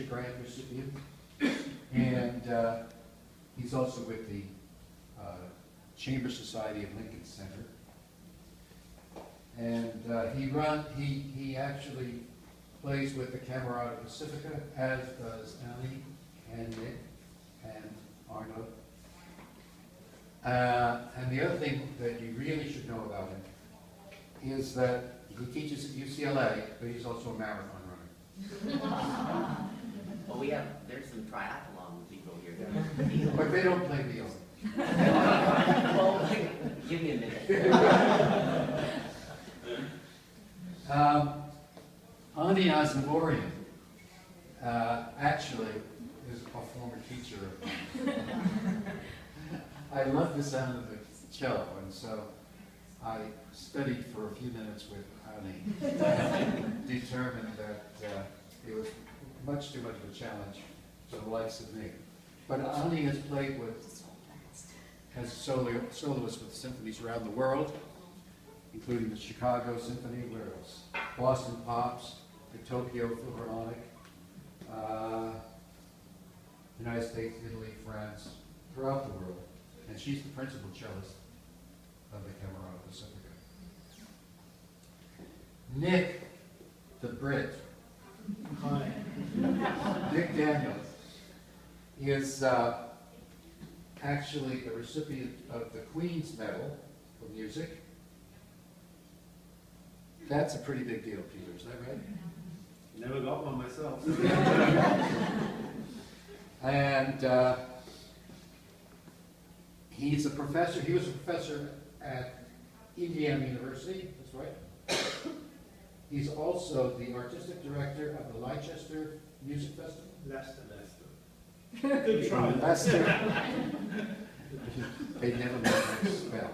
grant recipient, and he's also with the Chamber Society of Lincoln Center. And he actually plays with the Camerata Pacifica, as does Annie and Nick and Arno. And the other thing that you really should know about him is that he teaches at UCLA, but he's also a marathon runner. Well, there's some triathlon people here. But they don't play Hyon. Well, give me a minute. Ani Aznavourian actually is a former teacher of mine. I love the sound of the cello, and so I studied for a few minutes with Ani and determined that it was much too much of a challenge for the likes of me. But Ani has played as a soloist with symphonies around the world, including the Chicago Symphony, where else? Boston Pops, the Tokyo Philharmonic, United States, Italy, France, throughout the world. And she's the principal cellist of the Camerata Pacifica. Nick, the Brit. Hi. Nick Daniels is actually the recipient of the Queen's Medal for Music. That's a pretty big deal, Peter, is that right? Never got one myself. And he's a professor. He was a professor at Indiana University, that's right. He's also the artistic director of the Leicester Music Festival. Leicester. Good try. Leicester. They never made that spell.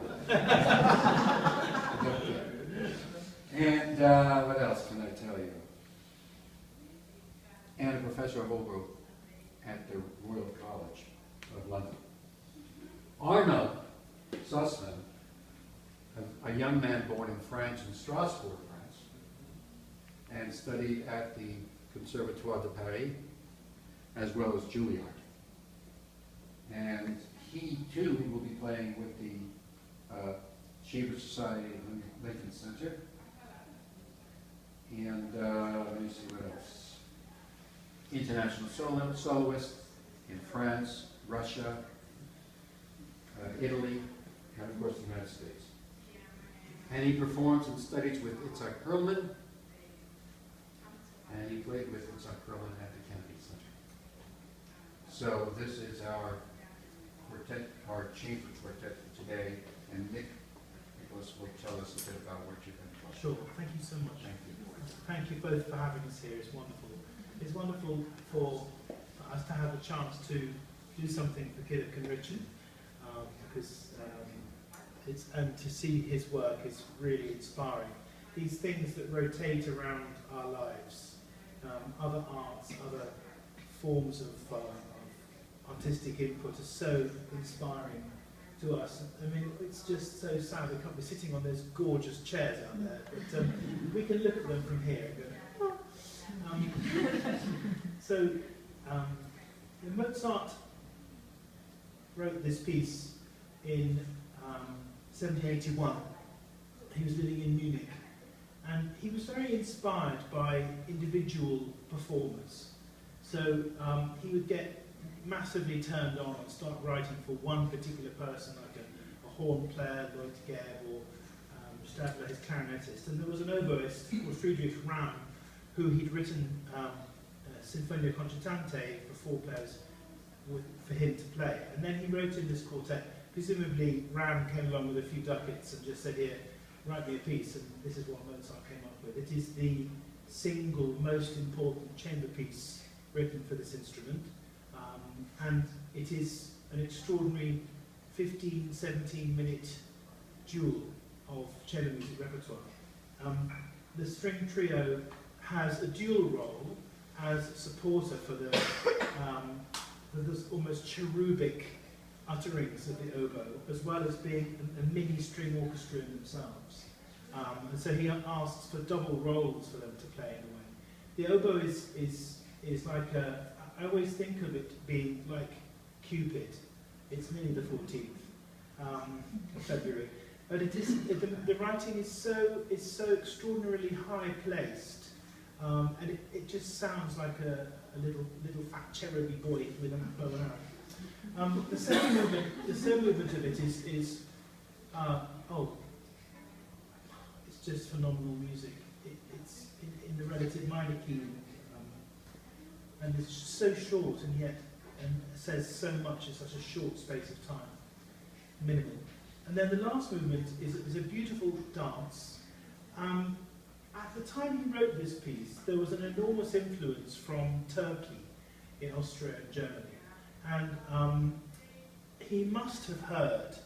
And what else can I tell you? And a professor of Hebrew at the Royal College of London. Arno Sussman, a young man born in France, in Strasbourg, France, and studied at the Conservatoire de Paris, as well as Juilliard. And he, too, will be playing with the Chamber Society of Lincoln Center. And let me see what else. International soloist in France, Russia, Italy, and of course the United States. And he performs and studies with Itzhak Perlman, and he played with Itzhak Perlman at the Kennedy Center. So this is our quartet, our chamber quartet for today, and Nicholas will tell us a bit about what you've been playing. Sure, thank you so much. Thank you. Thank you both for having us here. It's wonderful. It's wonderful for us to have a chance to do something for Kiddock and Richard, because and to see his work is really inspiring. These things that rotate around our lives, other arts, other forms of artistic input are so inspiring to us. I mean, it's just so sad we can't be sitting on those gorgeous chairs out there, but we can look at them from here and go, oh. So, Mozart wrote this piece in 1781. He was living in Munich, and he was very inspired by individual performers. So he would get massively turned on and start writing for one particular person, like a horn player, Lloyd Gebb, or Stadler, his clarinetist. And there was an oboist called Friedrich Ramm, who he'd written Sinfonia Concertante for 4 players for him to play. And then he wrote in this quartet. Presumably, Ramm came along with a few ducats and just said, here, write me a piece, and this is what Mozart came up with. It is the single most important chamber piece written for this instrument. And it is an extraordinary 15, 17-minute duel of cello music repertoire. The string trio has a dual role as supporter for the this almost cherubic utterings of the oboe, as well as being a mini string orchestra in themselves. And so he asks for double roles for them to play in a way. The oboe is is like I always think of it being like Cupid. It's nearly the 14th of February, but the writing is so extraordinarily high placed, and it just sounds like a little fat cheruby boy with a bow and arrow. The second movement of it is it's just phenomenal music. It's in the relative minor key, and it's so short and yet says so much in such a short space of time, minimum. And then the last movement is a beautiful dance. At the time he wrote this piece, there was an enormous influence from Turkey in Austria and Germany. And he must have heard,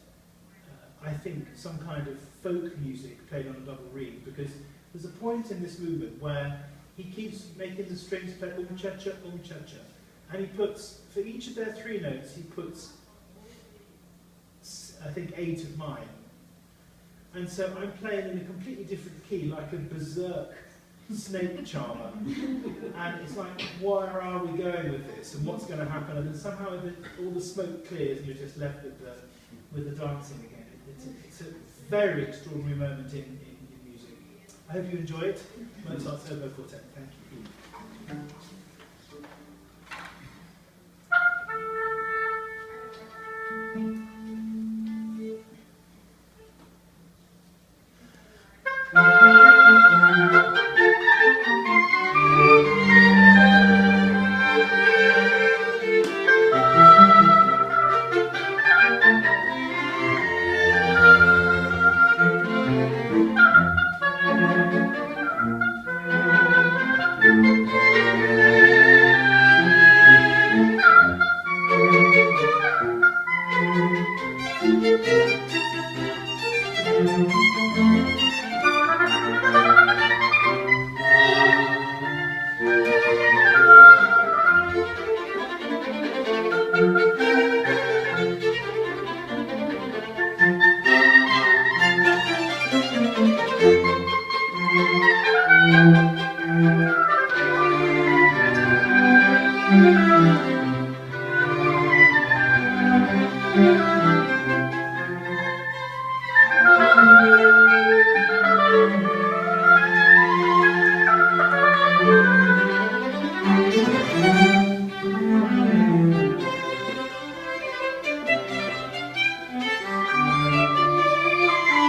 I think, some kind of folk music played on a double reed, because there's a point in this movement where he keeps making the strings play cha-cha, cha-cha. And he puts, for each of their 3 notes, he puts, I think, 8 of mine. And so I'm playing in a completely different key, like a berserk snake charmer. And it's like, where are we going with this? And what's going to happen? And then somehow all the smoke clears and you're just left with the dancing again. It's a very extraordinary moment in music. I hope you enjoy it. Mozart's Oboe Quartet. Thank you. Thank you.